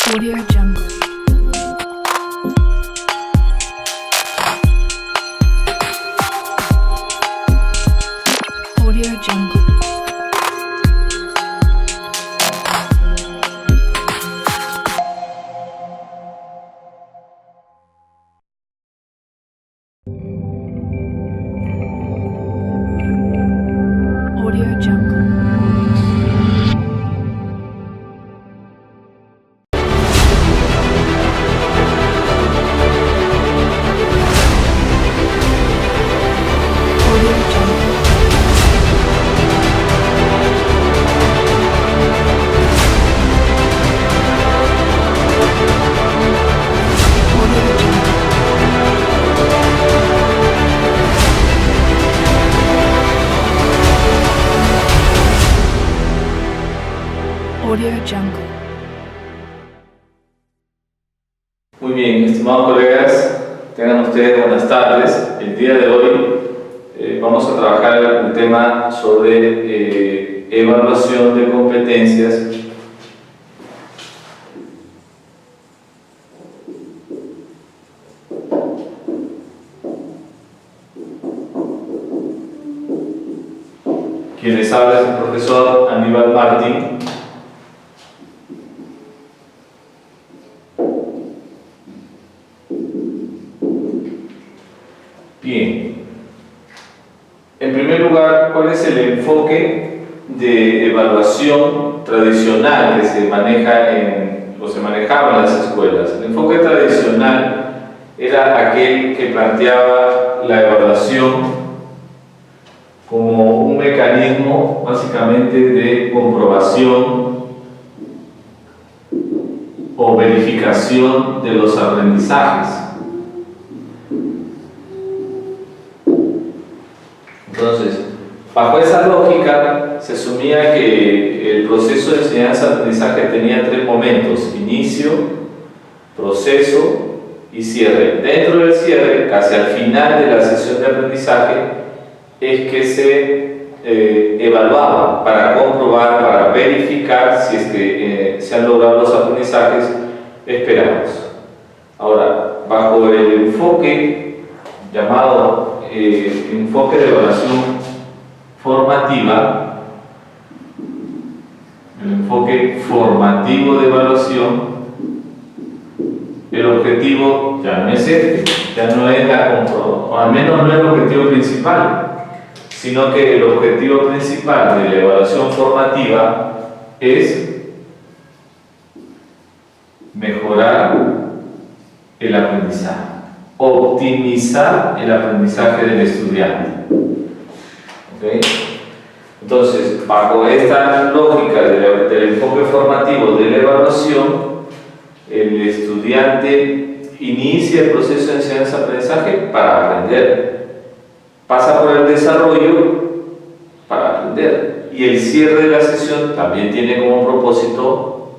Audio Jungle. Audio Jungle. Audio Jungle. Audio Jungle. Audio Jungle. Audio Jungle. Muy bien, estimados colegas, tengan ustedes buenas tardes. El día de hoy vamos a trabajar un tema sobre evaluación de competencias Quien les habla es el profesor Aníbal Martín. Bien, en primer lugar, ¿cuál es el enfoque de evaluación tradicional que se maneja o se manejaba en las escuelas? El enfoque tradicional era aquel que planteaba la evaluación como un mecanismo básicamente de comprobación o verificación de los aprendizajes. Entonces, bajo esa lógica, se asumía que el proceso de enseñanza-aprendizaje tenía tres momentos: inicio, proceso y cierre. Dentro del cierre, casi al final de la sesión de aprendizaje, es que se evaluaba para comprobar, para verificar si es que se han logrado los aprendizajes esperados. Ahora, bajo el enfoque llamado enfoque de evaluación formativa, el enfoque formativo de evaluación, el objetivo ya no es este, ya no es la comprobación, o al menos no es el objetivo principal, sino que el objetivo principal de la evaluación formativa es mejorar el aprendizaje, optimizar el aprendizaje del estudiante. ¿Okay? Entonces, bajo esta lógica del enfoque formativo de la evaluación, el estudiante inicia el proceso de enseñanza-aprendizaje para aprender, pasa por el desarrollo para aprender, y el cierre de la sesión también tiene como propósito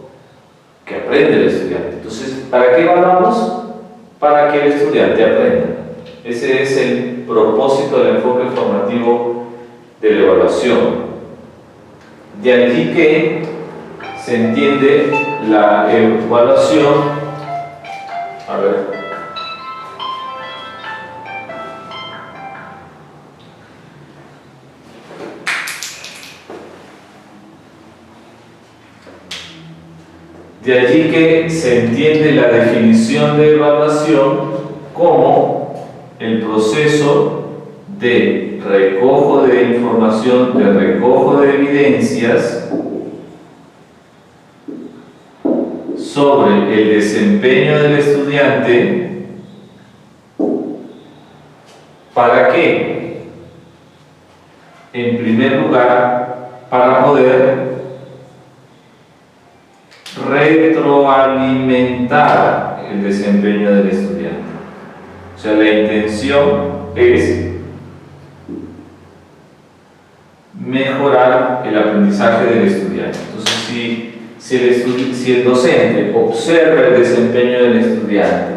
que aprenda el estudiante. Entonces, ¿para qué evaluamos? Para que el estudiante aprenda. Ese es el propósito del enfoque formativo de la evaluación. De allí que se entiende la evaluación. A ver. De allí que se entiende la definición de evaluación como el proceso de recojo de información, de recojo de evidencias sobre el desempeño del estudiante. ¿Para qué? En primer lugar, para poder retroalimentar el desempeño del estudiante. O sea, la intención es mejorar el aprendizaje del estudiante. Entonces, si el docente observa el desempeño del estudiante,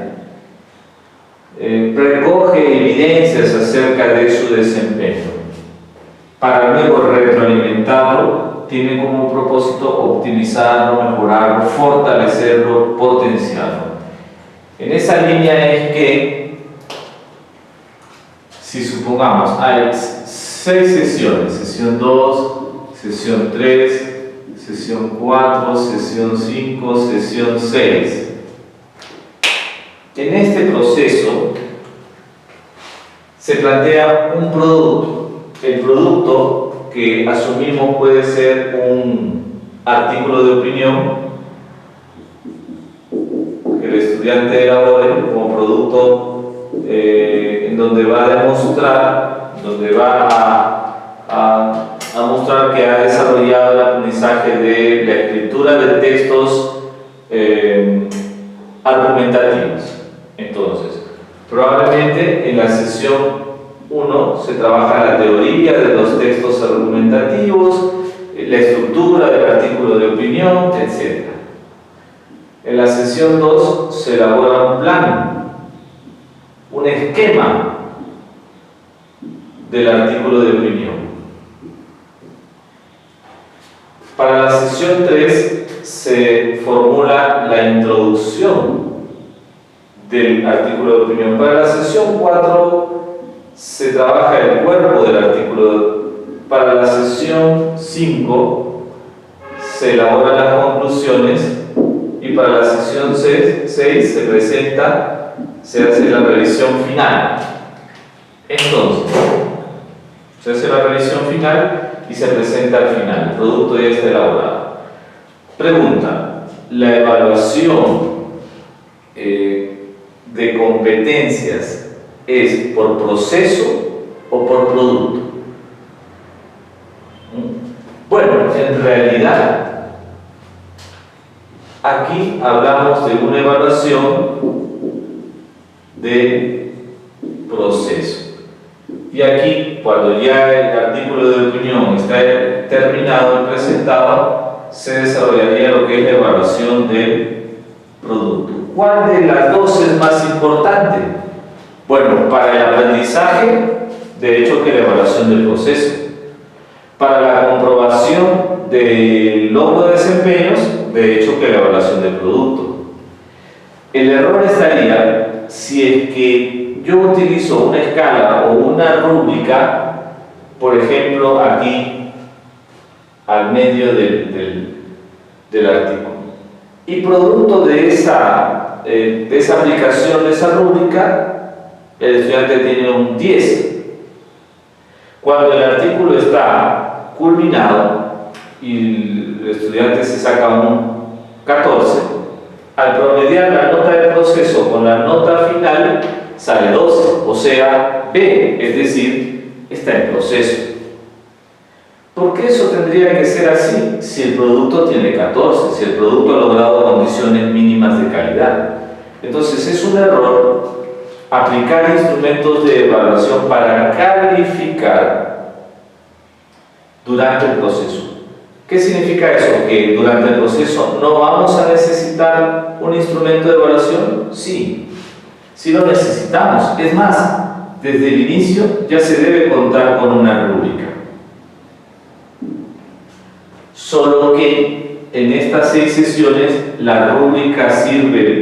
recoge evidencias acerca de su desempeño, para luego retroalimentarlo, tiene como propósito optimizarlo, mejorarlo, fortalecerlo, potenciarlo. En esa línea es que, si supongamos, hay 6 sesiones, sesión 2, sesión 3, sesión 4, sesión 5, sesión 6. En este proceso se plantea un producto. El producto que asumimos puede ser un artículo de opinión que el estudiante elabore como producto en donde va a demostrar, donde va a mostrar que ha desarrollado el aprendizaje de la escritura de textos argumentativos. Entonces, probablemente en la sesión 1 se trabaja la teoría de los textos argumentativos, la estructura del artículo de opinión, etc. En la sesión 2 se elabora un plan, un esquema del artículo de opinión. Para la sesión 3 se formula la introducción del artículo de opinión. Para la sesión 4 se trabaja el cuerpo del artículo. Para la sesión 5 se elaboran las conclusiones y para la sesión 6 se presenta, se hace la revisión final. Entonces, se hace la revisión final y se presenta al final. El producto ya está elaborado. Pregunta: ¿la evaluación de competencias es por proceso o por producto? Bueno, en realidad aquí hablamos de una evaluación de proceso. Y aquí, cuando ya el artículo de opinión está terminado y presentado, se desarrollaría lo que es la evaluación del producto. ¿Cuál de las dos es más importante? Bueno, para el aprendizaje, de hecho, que la evaluación del proceso. Para la comprobación del logro de desempeños, de hecho, que la evaluación del producto. El error estaría si es que yo utilizo una escala o una rúbrica, por ejemplo, aquí al medio del artículo. Y producto de esa aplicación de esa rúbrica, el estudiante tiene un 10. Cuando el artículo está culminado y el estudiante se saca un 14, al promediar la nota del proceso con la nota final, sale 12, o sea, B, es decir, está en proceso. ¿Por qué eso tendría que ser así si el producto tiene 14, si el producto ha logrado condiciones mínimas de calidad? Entonces es un error aplicar instrumentos de evaluación para calificar durante el proceso. ¿Qué significa eso? ¿Que durante el proceso no vamos a necesitar un instrumento de evaluación? Sí, sí lo necesitamos. Es más, desde el inicio ya se debe contar con una rúbrica. Solo que en estas 6 sesiones la rúbrica sirve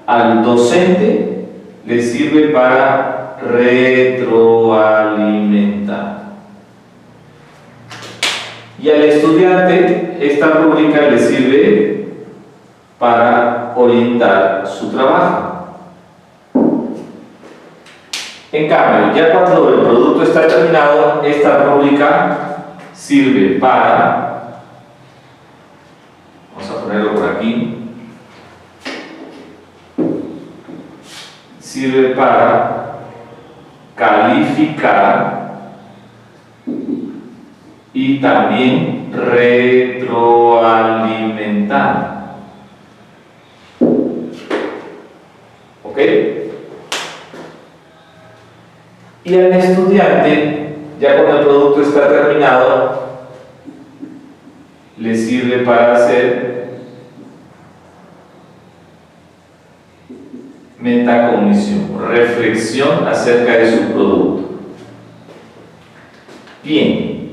al docente le sirve para retroalimentar. Y al estudiante esta rúbrica le sirve para orientar su trabajo. En cambio, ya cuando el producto está terminado, esta rúbrica sirve para, vamos a ponerlo por aquí, sirve para calificar y también retroalimentar. ¿Ok? Y al estudiante, ya cuando el producto está terminado, le sirve para hacer metacognición, reflexión acerca de su producto. Bien,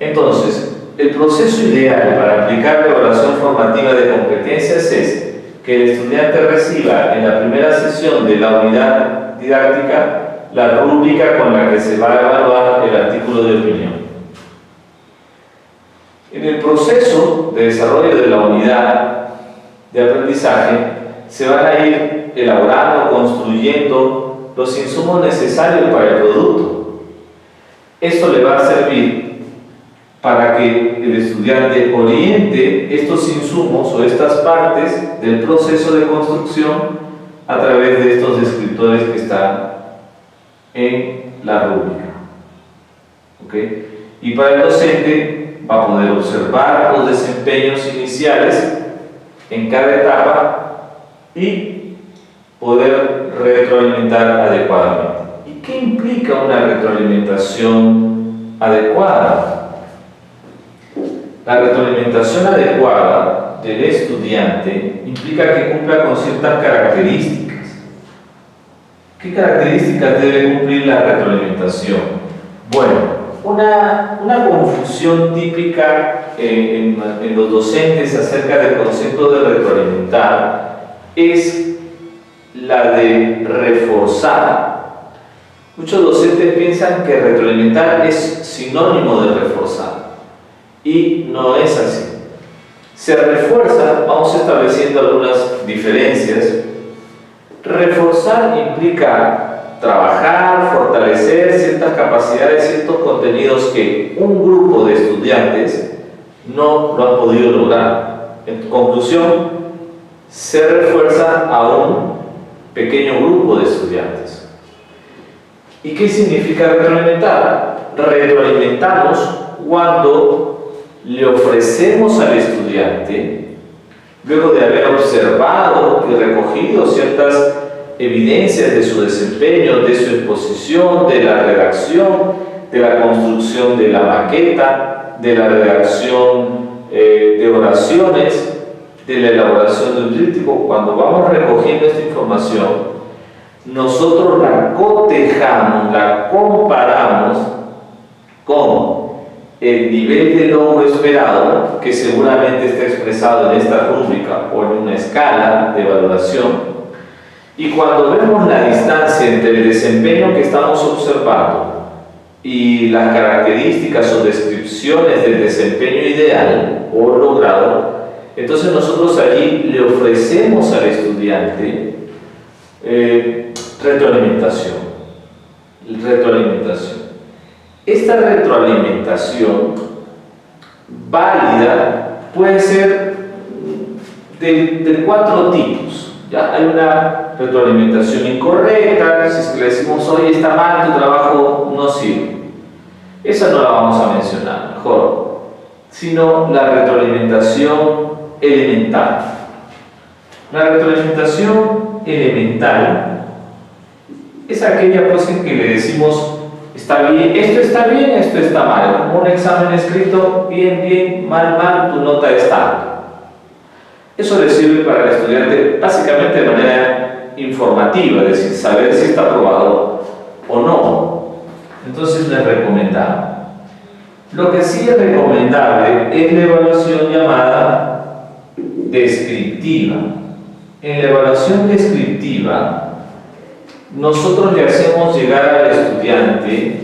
Entonces, el proceso ideal para aplicar la evaluación formativa de competencias es que el estudiante reciba en la primera sesión de la unidad didáctica la rúbrica con la que se va a evaluar el artículo de opinión. En el proceso de desarrollo de la unidad de aprendizaje se van a ir elaborando, construyendo los insumos necesarios para el producto. Esto le va a servir para que el estudiante oriente estos insumos o estas partes del proceso de construcción a través de estos descriptores que están en la rúbrica. ¿Okay? Y para el docente va a poder observar los desempeños iniciales en cada etapa y poder retroalimentar adecuadamente. ¿Y qué implica una retroalimentación adecuada? La retroalimentación adecuada del estudiante implica que cumpla con ciertas características. ¿Qué características debe cumplir la retroalimentación? Bueno, una confusión típica en los docentes acerca del concepto de retroalimentar es la de reforzar. Muchos docentes piensan que retroalimentar es sinónimo de reforzar. Y no es así. Se refuerza, vamos estableciendo algunas diferencias. Reforzar implica trabajar, fortalecer ciertas capacidades, ciertos contenidos que un grupo de estudiantes no lo han podido lograr. En conclusión, se refuerza a un pequeño grupo de estudiantes. ¿Y qué significa retroalimentar? Retroalimentamos cuando le ofrecemos al estudiante, luego de haber observado y recogido ciertas evidencias de su desempeño, de su exposición, de la redacción, de la construcción de la maqueta, de la redacción de oraciones, de la elaboración de un tríptico. Cuando vamos recogiendo esta información, nosotros la cotejamos, la comparamos con el nivel de logro esperado, que seguramente está expresado en esta rúbrica o en una escala de valoración, y cuando vemos la distancia entre el desempeño que estamos observando y las características o descripciones del desempeño ideal o logrado, entonces nosotros allí le ofrecemos al estudiante retroalimentación. Esta retroalimentación válida puede ser de 4 tipos. ¿Ya? Hay una retroalimentación incorrecta, si es que le decimos, oye, está mal, tu trabajo no sirve. Esa no la vamos a mencionar, mejor. Sino la retroalimentación elemental. La retroalimentación elemental es aquella pues en que le decimos, está bien, esto está mal. Como un examen escrito, bien, mal, tu nota está. Eso le sirve para el estudiante básicamente de manera informativa, es decir, saber si está aprobado o no. Entonces les recomendamos. Lo que sí es recomendable es la evaluación llamada descriptiva. En la evaluación descriptiva, nosotros le hacemos llegar al estudiante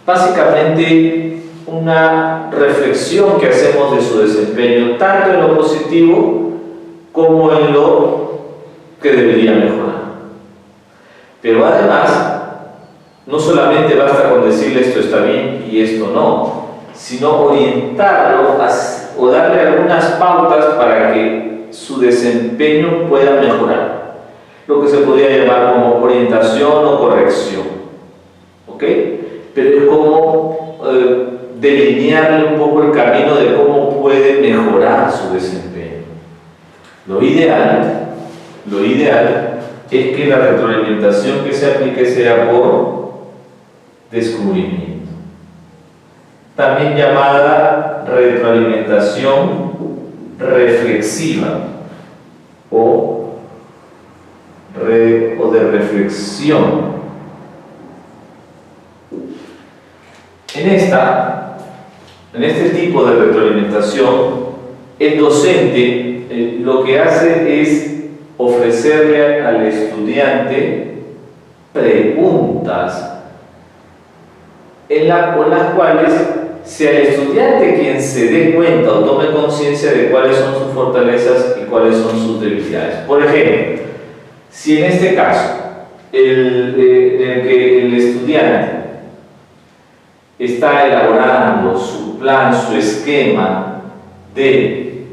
básicamente una reflexión que hacemos de su desempeño, tanto en lo positivo como en lo que debería mejorar. Pero además, no solamente basta con decirle esto está bien y esto no, sino orientarlo o darle algunas pautas para que su desempeño pueda mejorar. Lo que se podría llamar como orientación o corrección. ¿Ok? Pero es como delinearle un poco el camino de cómo puede mejorar su desempeño. Lo ideal es que la retroalimentación que se aplique sea por descubrimiento, también llamada retroalimentación reflexiva o de reflexión. En esta En este tipo de retroalimentación, el docente lo que hace es ofrecerle al estudiante preguntas con las cuales sea el estudiante quien se dé cuenta o tome conciencia de cuáles son sus fortalezas y cuáles son sus debilidades. Por ejemplo, si en este caso en el que el estudiante está elaborando su plan, su esquema de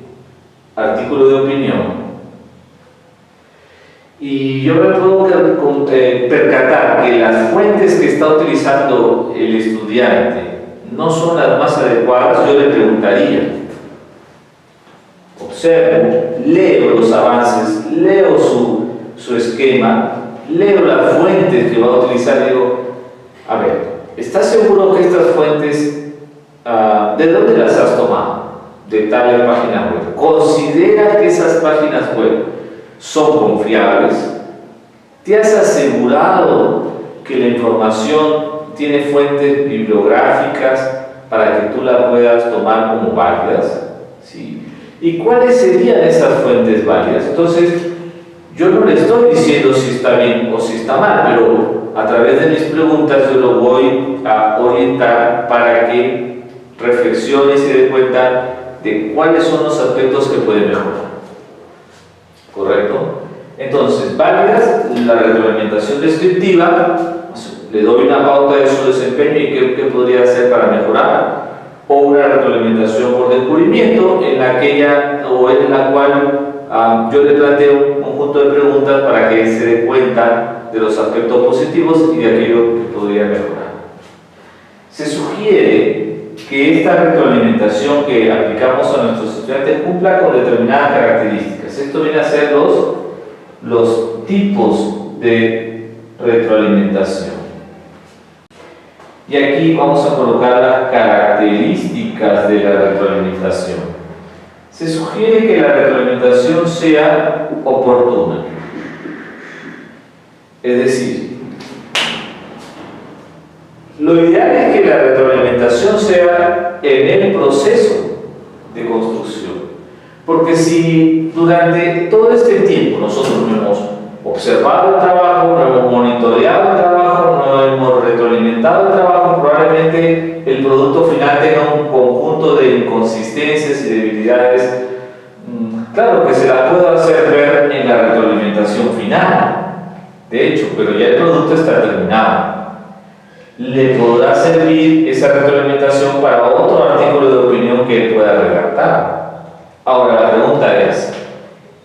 artículo de opinión, y yo me puedo percatar que las fuentes que está utilizando el estudiante no son las más adecuadas, yo le preguntaría, observo, leo los avances, leo su esquema, leo las fuentes que va a utilizar, digo, a ver, ¿estás seguro que estas fuentes, de dónde las has tomado? De tal página web. ¿Consideras que esas páginas web son confiables? ¿Te has asegurado que la información tiene fuentes bibliográficas para que tú la puedas tomar como válidas? ¿Sí? ¿Y cuáles serían esas fuentes válidas? Entonces, yo no le estoy diciendo si está bien o si está mal, pero a través de mis preguntas yo lo voy a orientar para que reflexione y se dé cuenta de cuáles son los aspectos que puede mejorar. ¿Correcto? Entonces, válidas, la retroalimentación descriptiva, le doy una pauta de su desempeño y qué podría hacer para mejorar, o una retroalimentación por descubrimiento en la cual yo le planteo un conjunto de preguntas para que él se dé cuenta de los aspectos positivos y de aquello que podría mejorar. Se sugiere que esta retroalimentación que aplicamos a nuestros estudiantes cumpla con determinadas características. Esto viene a ser los tipos de retroalimentación. Y aquí vamos a colocar las características de la retroalimentación. Se sugiere que la retroalimentación sea oportuna. Es decir, lo ideal es que la retroalimentación sea en el proceso de construcción. Porque si durante todo este tiempo nosotros no hemos observado el trabajo, no hemos monitoreado el trabajo, no hemos retroalimentado el trabajo, probablemente el producto final tenga un conjunto de inconsistencias y debilidades, claro que se las puedo hacer ver en la retroalimentación final, de hecho, pero ya el producto está terminado. Le podrá servir esa retroalimentación para otro artículo de opinión que él pueda redactar. Ahora la pregunta es,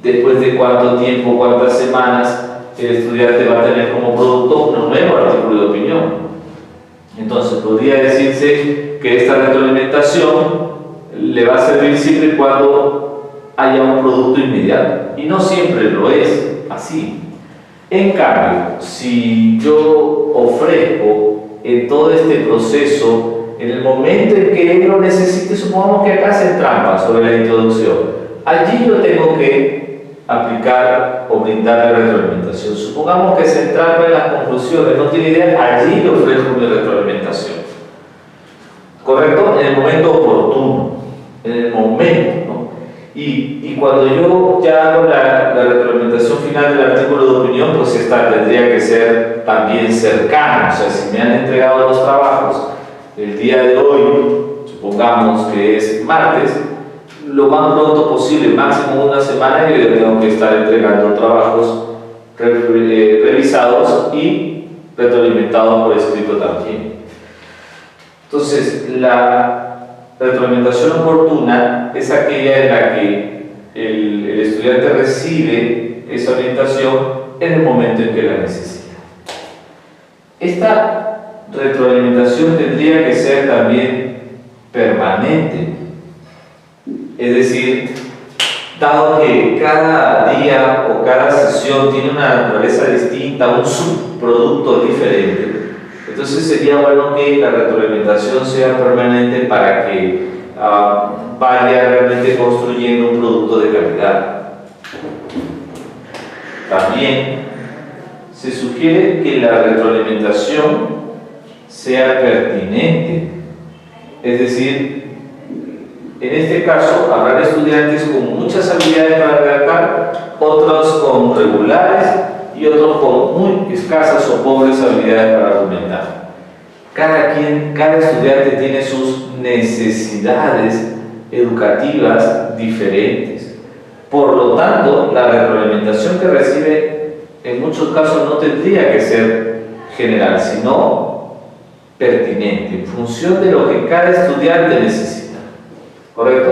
¿después de cuánto tiempo, cuántas semanas el estudiante va a tener como producto un nuevo artículo de opinión? Entonces podría decirse que esta retroalimentación le va a servir siempre y cuando haya un producto inmediato, y no siempre lo es así. En cambio, si yo ofrezco en todo este proceso, en el momento en que él lo necesite, supongamos que acá hacen trampa sobre la introducción, allí yo tengo que aplicar o brindarle retroalimentación. Supongamos que se trampa en las conclusiones, no tiene idea, allí le ofrezco mi retroalimentación. ¿Correcto? En el momento oportuno, en el momento, ¿no? Y cuando yo ya hago la retroalimentación final del artículo de opinión, pues esta tendría que ser también cercana. O sea, si me han entregado los trabajos el día de hoy, supongamos que es martes, lo más pronto posible, máximo una semana, yo ya tengo que estar entregando trabajos revisados y retroalimentados por escrito también. Entonces, la retroalimentación oportuna es aquella en la que el estudiante recibe esa orientación en el momento en que la necesita. Esta retroalimentación tendría que ser también permanente, es decir, dado que cada día o cada sesión tiene una naturaleza distinta, un subproducto diferente, entonces sería bueno que la retroalimentación sea permanente para que vaya realmente construyendo un producto de calidad. También se sugiere que la retroalimentación sea pertinente, es decir, En este caso, habrá estudiantes con muchas habilidades para redactar, otros con regulares y otros con muy escasas o pobres habilidades para argumentar. Cada estudiante tiene sus necesidades educativas diferentes. Por lo tanto, la retroalimentación que recibe en muchos casos no tendría que ser general, sino pertinente, en función de lo que cada estudiante necesita. ¿Correcto?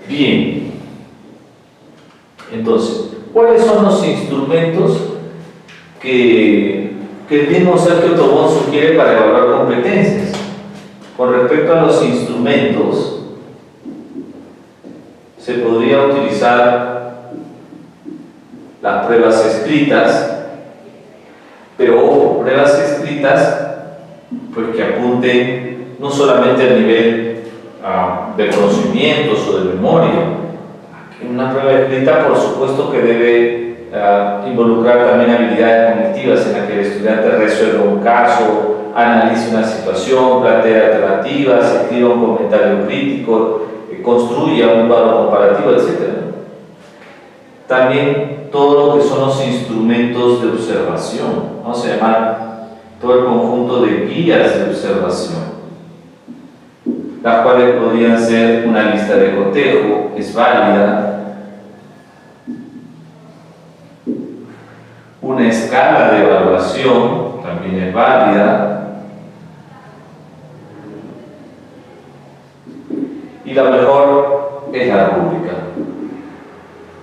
Bien. Entonces, ¿cuáles son los instrumentos que el mismo Sergio Tobón sugiere para evaluar competencias? Con respecto a los instrumentos, se podría utilizar las pruebas escritas, pero ojo, pruebas escritas pues que apunten no solamente al nivel de conocimientos o de memoria. Una prueba escrita, por supuesto, que debe involucrar también habilidades cognitivas en las que el estudiante resuelva un caso, analice una situación, plantea alternativas, escriba un comentario crítico, construya un cuadro comparativo, etc. También todo lo que son los instrumentos de observación, vamos a llamar todo el conjunto de guías de observación, las cuales podrían ser una lista de cotejo, es válida, una escala de evaluación, también es válida, y la mejor es la rúbrica.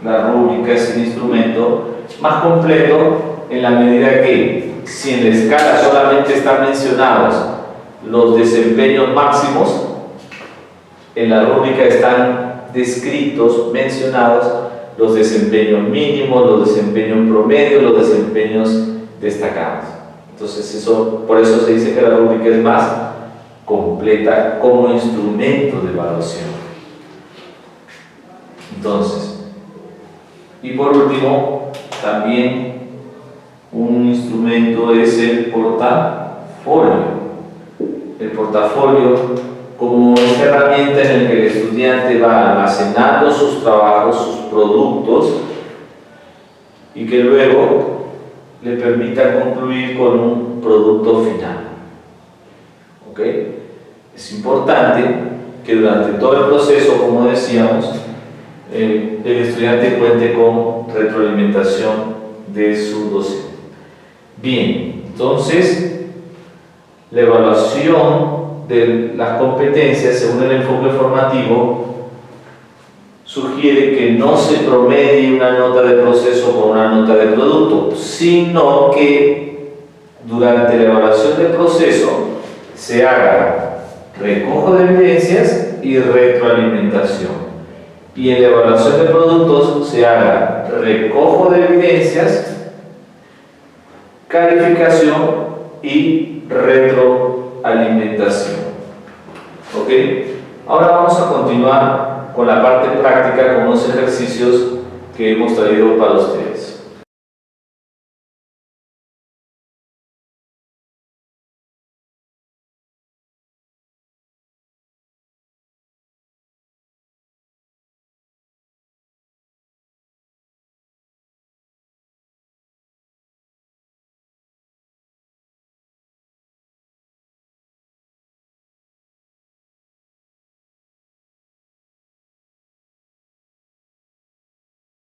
La rúbrica es el instrumento más completo en la medida que, si en la escala solamente están mencionados los desempeños máximos, en la rúbrica están descritos, mencionados los desempeños mínimos, los desempeños promedio, los desempeños destacados. Entonces, por eso se dice que la rúbrica es más completa como instrumento de evaluación. Entonces, y por último, también un instrumento es el portafolio. El portafolio como esa herramienta en la que el estudiante va almacenando sus trabajos, sus productos, y que luego le permita concluir con un producto final. ¿Ok? Es importante que durante todo el proceso, como decíamos, el estudiante cuente con retroalimentación de su docente. Bien, entonces, la evaluación de las competencias según el enfoque formativo sugiere que no se promedie una nota de proceso con una nota de producto, sino que durante la evaluación del proceso se haga recojo de evidencias y retroalimentación, y en la evaluación de productos se haga recojo de evidencias, calificación y retroalimentación. ¿Ok? Ahora vamos a continuar con la parte práctica, con unos ejercicios que hemos traído para ustedes.